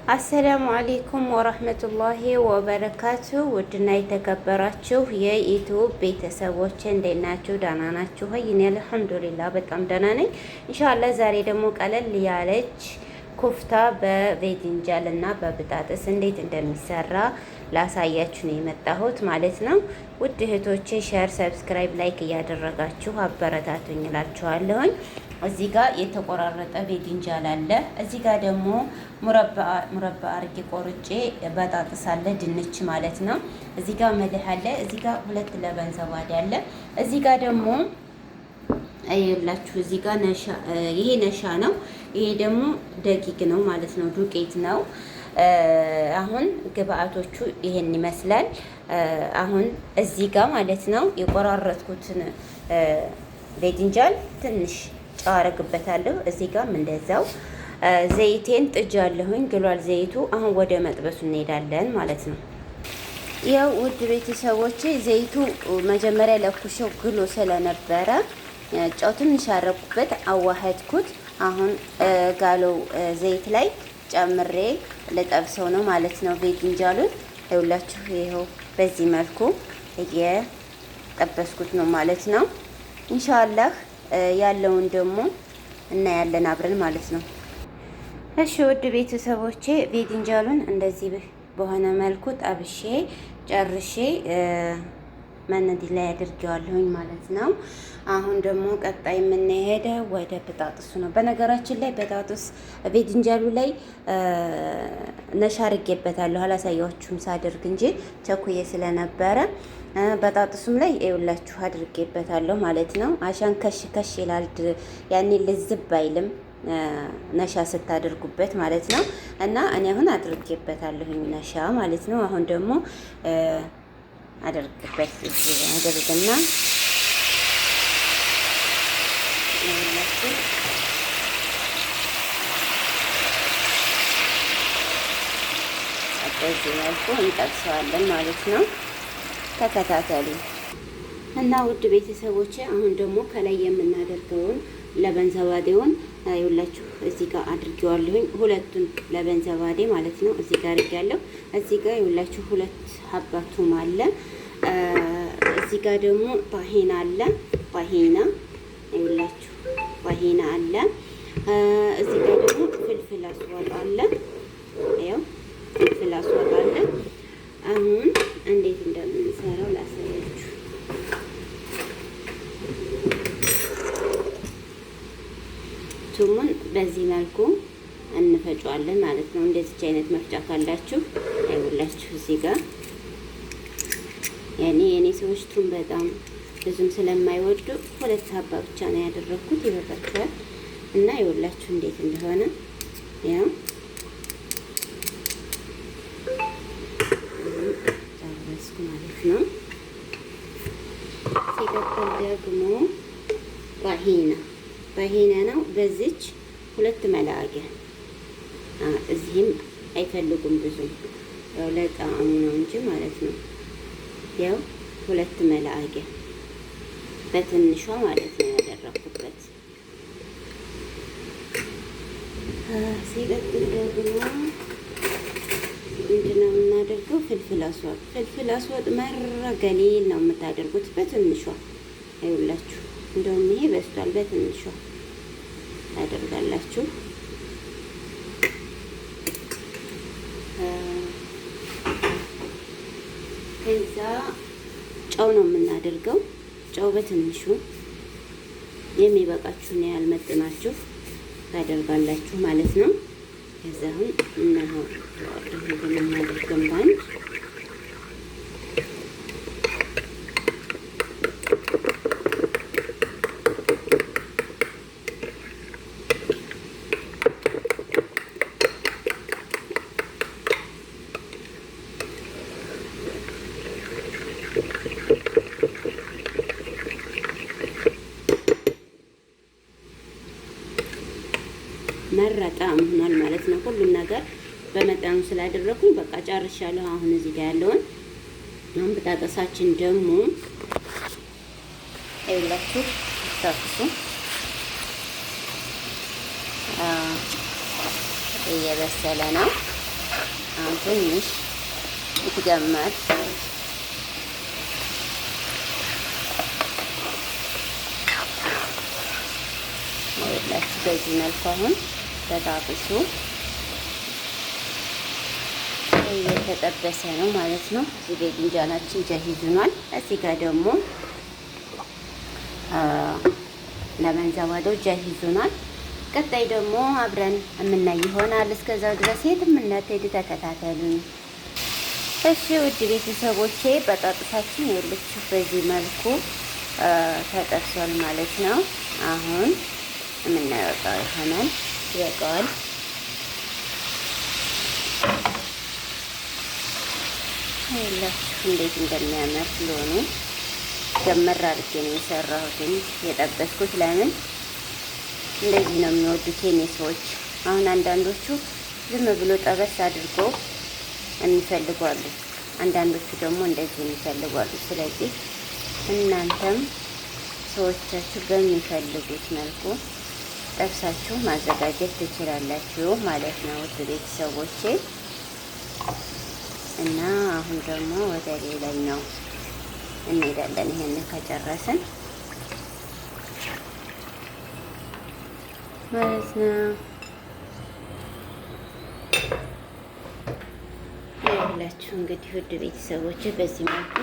አሰላሙ አሌይኩም ወረህመቱላሂ ወበረካቱ። ውድና የተከበራችሁ የዩቲዩብ ቤተሰቦች እንዴት ናችሁ? ደህና ናችሁ ሆይ? እኔ አልሐምዱሊላህ በጣም ደህና ነኝ። ኢንሻአላህ ዛሬ ደግሞ ቀለል ያለች ኩፍታ በቤድንጃል እና በብጣጥስ እንዴት እንደሚሰራ ላሳያችሁ ነው የመጣሁት ማለት ነው። ውድ እህቶቼ ሼር፣ ሰብስክራይብ፣ ላይክ እያደረጋችሁ አበረታቱኝ እላችኋለሁኝ። እዚህ ጋር የተቆራረጠ ቤድንጃል አለ። እዚህ ጋር ደግሞ ሙረባ አርጌ ቆርጬ በጣጥስ አለ፣ ድንች ማለት ነው። እዚህ ጋር መልህ አለ። እዚህ ጋር ሁለት ለበን ዘባዴ አለ። እዚህ ጋር ደግሞ አይላችሁ፣ እዚህ ጋር ነሻ፣ ይሄ ነሻ ነው። ይሄ ደግሞ ደቂቅ ነው ማለት ነው፣ ዱቄት ነው። አሁን ግብአቶቹ ይሄን ይመስላል። አሁን እዚህ ጋር ማለት ነው የቆራረጥኩትን ቤድንጃል ትንሽ ጨው አረግበታለሁ። እዚህ ጋርም እንደዛው ዘይቴን ጥጃለሁኝ፣ ግሏል ዘይቱ። አሁን ወደ መጥበሱ እንሄዳለን ማለት ነው። ያው ውድ ቤተሰቦቼ ዘይቱ መጀመሪያ ለኩሸው ግሎ ስለነበረ ጨው ትንሽ አረኩበት፣ አዋህድኩት። አሁን ጋለው ዘይት ላይ ጨምሬ ልጠብሰው ነው ማለት ነው ቤድንጃሉን። ይኸውላችሁ ይኸው በዚህ መልኩ እየጠበስኩት ነው ማለት ነው። ኢንሻአላህ ያለውን ደግሞ እናያለን አብረን ማለት ነው። እሺ ውድ ቤተሰቦቼ ቤድንጃሉን እንደዚህ በሆነ መልኩ ጠብሼ ጨርሼ መነዲ ላይ አድርጌዋለሁኝ ማለት ነው። አሁን ደግሞ ቀጣይ የምንሄደው ወደ በጣጥሱ ነው። በነገራችን ላይ በጣጥስ ቤድንጃሉ ላይ ነሻ አድርጌበታለሁ፣ አላሳያችሁም ሳደርግ እንጂ ቸኩዬ ስለነበረ በጣጥሱም ላይ ይኸውላችሁ አድርጌበታለሁ ማለት ነው። አሻን ከሽ ከሽ ይላል፣ ያኔ ልዝብ አይልም ነሻ ስታደርጉበት ማለት ነው። እና እኔ አሁን አድርጌበታለሁኝ ነሻ ማለት ነው። አሁን ደግሞ አደርግበት አደርግና በዚህ መልኩ እንጠብሰዋለን ማለት ነው። ተከታተሉ እና ውድ ቤተሰቦቼ አሁን ደግሞ ከላይ የምናደርገውን ለበን ዘባዴውን ይኸውላችሁ እዚህ ጋር አድርጌዋለሁኝ። ሁለቱን ለበን ዘባዴ ማለት ነው እዚህ ጋር አድርጌያለሁ። እዚህ ጋር ይኸውላችሁ ሁለት ሀባ ቱም አለ። እዚህ ጋር ደግሞ ጣሂና አለ። ጣሂና ይኸውላችሁ ጣሂና አለ። እዚህ ጋር ደግሞ ፍልፍል አስዋጥ አለ። ይኸው ፍልፍል አስዋጥ አለ። አሁን እንዴት እንደምንሰራው ላሳያችሁ። ቱሙን በዚህ መልኩ እንፈጫዋለን ማለት ነው። እንደዚህ አይነት መፍጫ ካላችሁ አይውላችሁ እዚህ ጋር የኔ ሰዎች ቱም በጣም ብዙም ስለማይወዱ ሁለት ሀባ ብቻ ነው ያደረኩት፣ ይበቃችኋል። እና አይውላችሁ እንዴት እንደሆነ ያው ጨረስኩ ማለት ነው። ሲቀጥል ደግሞ ባሂና ነው። በዚች ሁለት መላቂያ እዚህም አይፈልጉም ብዙም ያው ለጣዕሙ ነው እንጂ ማለት ነው። ያው ሁለት መላቂያ በትንሿ ማለት ነው ያደረኩበት። ሲቀጥል ደግሞ ምንድነው የምናደርገው? ፍልፍል አስወጥ መረ ገሊል ነው የምታደርጉት በትንሿ አይውላችሁ። እንደውም ይሄ በስቷል፣ በትንሿ ታደርጋላችሁ። ከዛ ጨው ነው የምናደርገው። ጨው በትንሹ የሚበቃችሁ ነው ያልመጥናችሁ ታደርጋላችሁ ማለት ነው። ከዛ አሁን እናው እናደርገን ባንድ መረጣ ሆኗል ማለት ነው። ሁሉም ነገር በመጠኑ ስላደረኩኝ በቃ ጨርሻለሁ። አሁን እዚህ ጋር ያለውን አሁን በጣጥሳችን ደግሞ አይላችሁ ታጥሱ እየበሰለ ነው። አሁን ትንሽ ይትገመር ወላችሁ በዚህ መልኩ አሁን በጣጥሱ እየተጠበሰ ነው ማለት ነው። እዚህ ጋር ድንጃላችን ጀሂዙናል። እዚህ ጋር ደግሞ ለመንዘባደው ጀሂዙናል። ቀጣይ ደግሞ አብረን የምናይ ይሆናል። እስከዛው ድረስ የትም እንዳትሄዱ ተከታተሉኝ። እሺ ውድ ቤተሰቦቼ በጣጥሳችን ይኸውልችሁ በዚህ መልኩ ተጠብሷል ማለት ነው። አሁን የምናወጣው ይሆናል። ይበቃዋል። ይኸውላችሁ እንዴት እንደሚያምር ስለሆኑ ጀመር አድርጌ ነው የሰራሁትኝ የጠበስኩት። ለምን እንደዚህ ነው የሚወዱት የኔ ሰዎች። አሁን አንዳንዶቹ ዝም ብሎ ጠበስ አድርጎ የሚፈልጓሉ፣ አንዳንዶቹ ደግሞ እንደዚህ የሚፈልጓሉ። ስለዚህ እናንተም ሰዎቻችሁ በሚፈልጉት መልኩ ጠብሳችሁ ማዘጋጀት ትችላላችሁ ማለት ነው ውድ ቤተሰቦቼ። እና አሁን ደግሞ ወደ ሌላኛው እንሄዳለን። ይሄንን ከጨረስን ማለት ነው። ይኸውላችሁ እንግዲህ ውድ ቤተሰቦች በዚህ መልኩ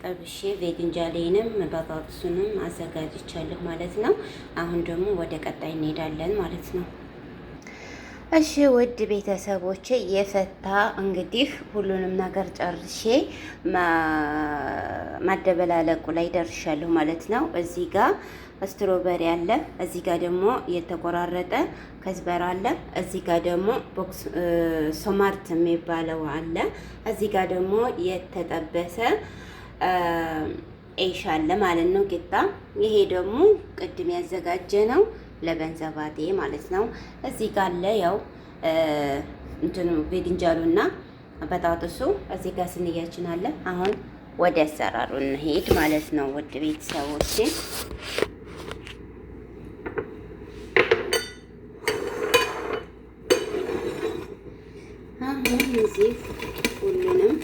ጠብሼ ቤድንጃሌንም በጣጥሱንም አዘጋጅቻለሁ ማለት ነው። አሁን ደግሞ ወደ ቀጣይ እንሄዳለን ማለት ነው። እሺ ውድ ቤተሰቦቼ የፈታ እንግዲህ ሁሉንም ነገር ጨርሼ ማደበላለቁ ላይ ደርሻለሁ ማለት ነው። እዚህ ጋር ስትሮበሪ አለ፣ እዚህ ጋር ደግሞ የተቆራረጠ ከዝበራ አለ፣ እዚህ ጋር ደግሞ ቦክስ ሶማርት የሚባለው አለ፣ እዚህ ጋር ደግሞ የተጠበሰ ኤሽ አለ ማለት ነው ቂጣ። ይሄ ደግሞ ቅድም ያዘጋጀ ነው ለበንዘባዴ ማለት ነው። እዚህ ጋር አለ ያው እንትኑ ቤድንጃሉና በጣጥሱ፣ እዚህ ጋር ስንያችን አለ። አሁን ወደ አሰራሩ እንሄድ ማለት ነው ውድ ቤተሰቦቼ። አሁን እዚህ ሁሉንም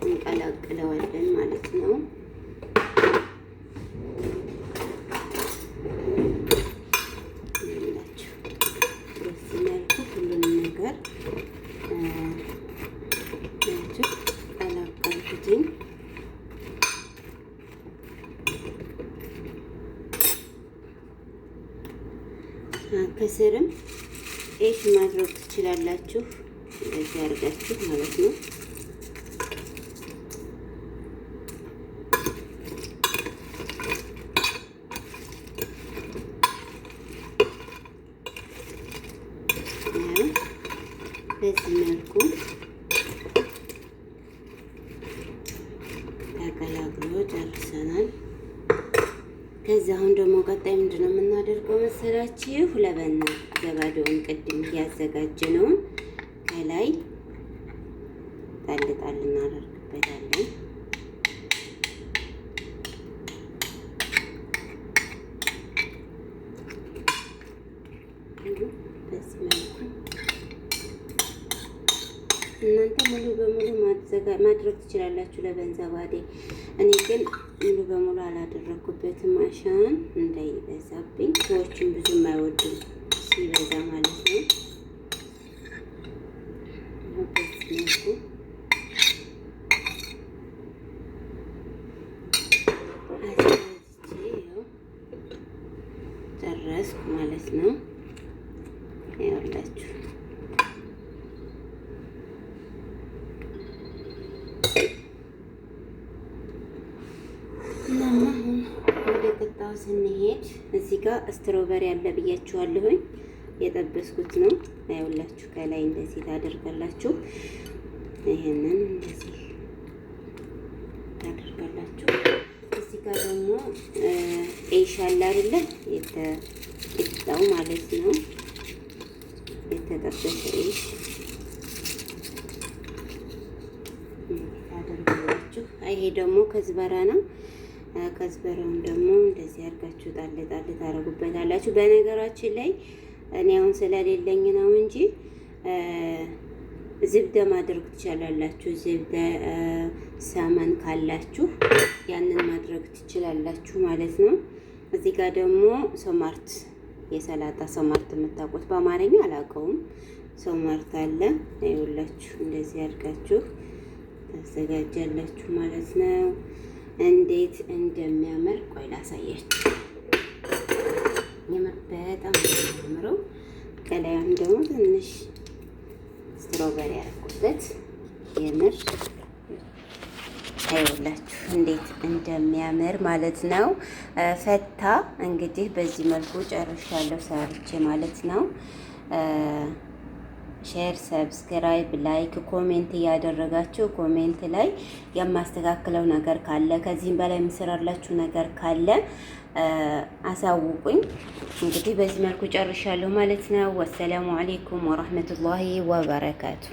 እንቀላቅለዋለን ማለት ነው። ከስርም ኤሽ ማድረግ ትችላላችሁ፣ እንደዚህ አድርጋችሁ ማለት ነው። በዚህ መልኩ ተቀላቅሎ ጨርሰናል። ከዛ አሁን ደግሞ ቀጣይ ምንድነው የምናደርገው መሰላችሁ? ለበና ዘባዶውን ቅድም ያዘጋጀነውን ከላይ ጣል ጣል እናደርግበታለን። በዚህ መልኩ እናንተ ሙሉ በሙሉ ማድረግ ትችላላችሁ ለበንዘባዴ። እኔ ግን ሙሉ በሙሉ አላደረኩበትም አሻን እንዳይበዛብኝ። ሰዎችን ብዙም አይወዱም ሲበዛ ማለት ነው። በዚህ መልኩ ጨረስኩ ማለት ነው። ያወጣችሁ ወደ ቅጣው ስንሄድ እዚህ ጋር ስትሮበሪ ያለ ብያችኋለሁኝ። የጠበስኩት ነው። አይውላችሁ ከላይ እንደዚህ ታደርጋላችሁ። ይሄንን እንደዚህ ታደርጋላችሁ። እዚህ ጋር ደግሞ ኤሽ አለ አይደለ? የተጣው ማለት ነው። የተጠበሰ ኤሽ ታደርጋላችሁ። ይሄ ደግሞ ከዝበራ ነው። ከዝበራውን ደግሞ እንደዚህ አድርጋችሁ ጣል ጣል ታረጉበታላችሁ። በነገራችን ላይ እኔ አሁን ስለሌለኝ ነው እንጂ ዝብደ ማድረግ ትችላላችሁ። ዝብደ ሰመን ካላችሁ ያንን ማድረግ ትችላላችሁ ማለት ነው። እዚህ ጋር ደግሞ ሶማርት የሰላጣ ሶማርት የምታውቁት በአማርኛ አላውቀውም። ሶማርት አለ። ይኸውላችሁ እንደዚህ አድርጋችሁ ታዘጋጃላችሁ ማለት ነው። እንዴት እንደሚያምር ቆይ ላሳያችሁ። የምር በጣም የሚያምረው ከላይም ደግሞ ትንሽ ስትሮበሪ ያደረኩበት የምር አይውላችሁ እንዴት እንደሚያምር ማለት ነው። ፈታ እንግዲህ በዚህ መልኩ ጨርሻለሁ ሰርቼ ማለት ነው። ሼር፣ ሰብስክራይብ፣ ላይክ፣ ኮሜንት እያደረጋችሁ ኮሜንት ላይ የማስተካክለው ነገር ካለ ከዚህም በላይ የምሰራላችሁ ነገር ካለ አሳውቁኝ። እንግዲህ በዚህ መልኩ ጨርሻለሁ ማለት ነው። ወሰላሙ አሌይኩም ወራህመቱላሂ ወበረካቱ።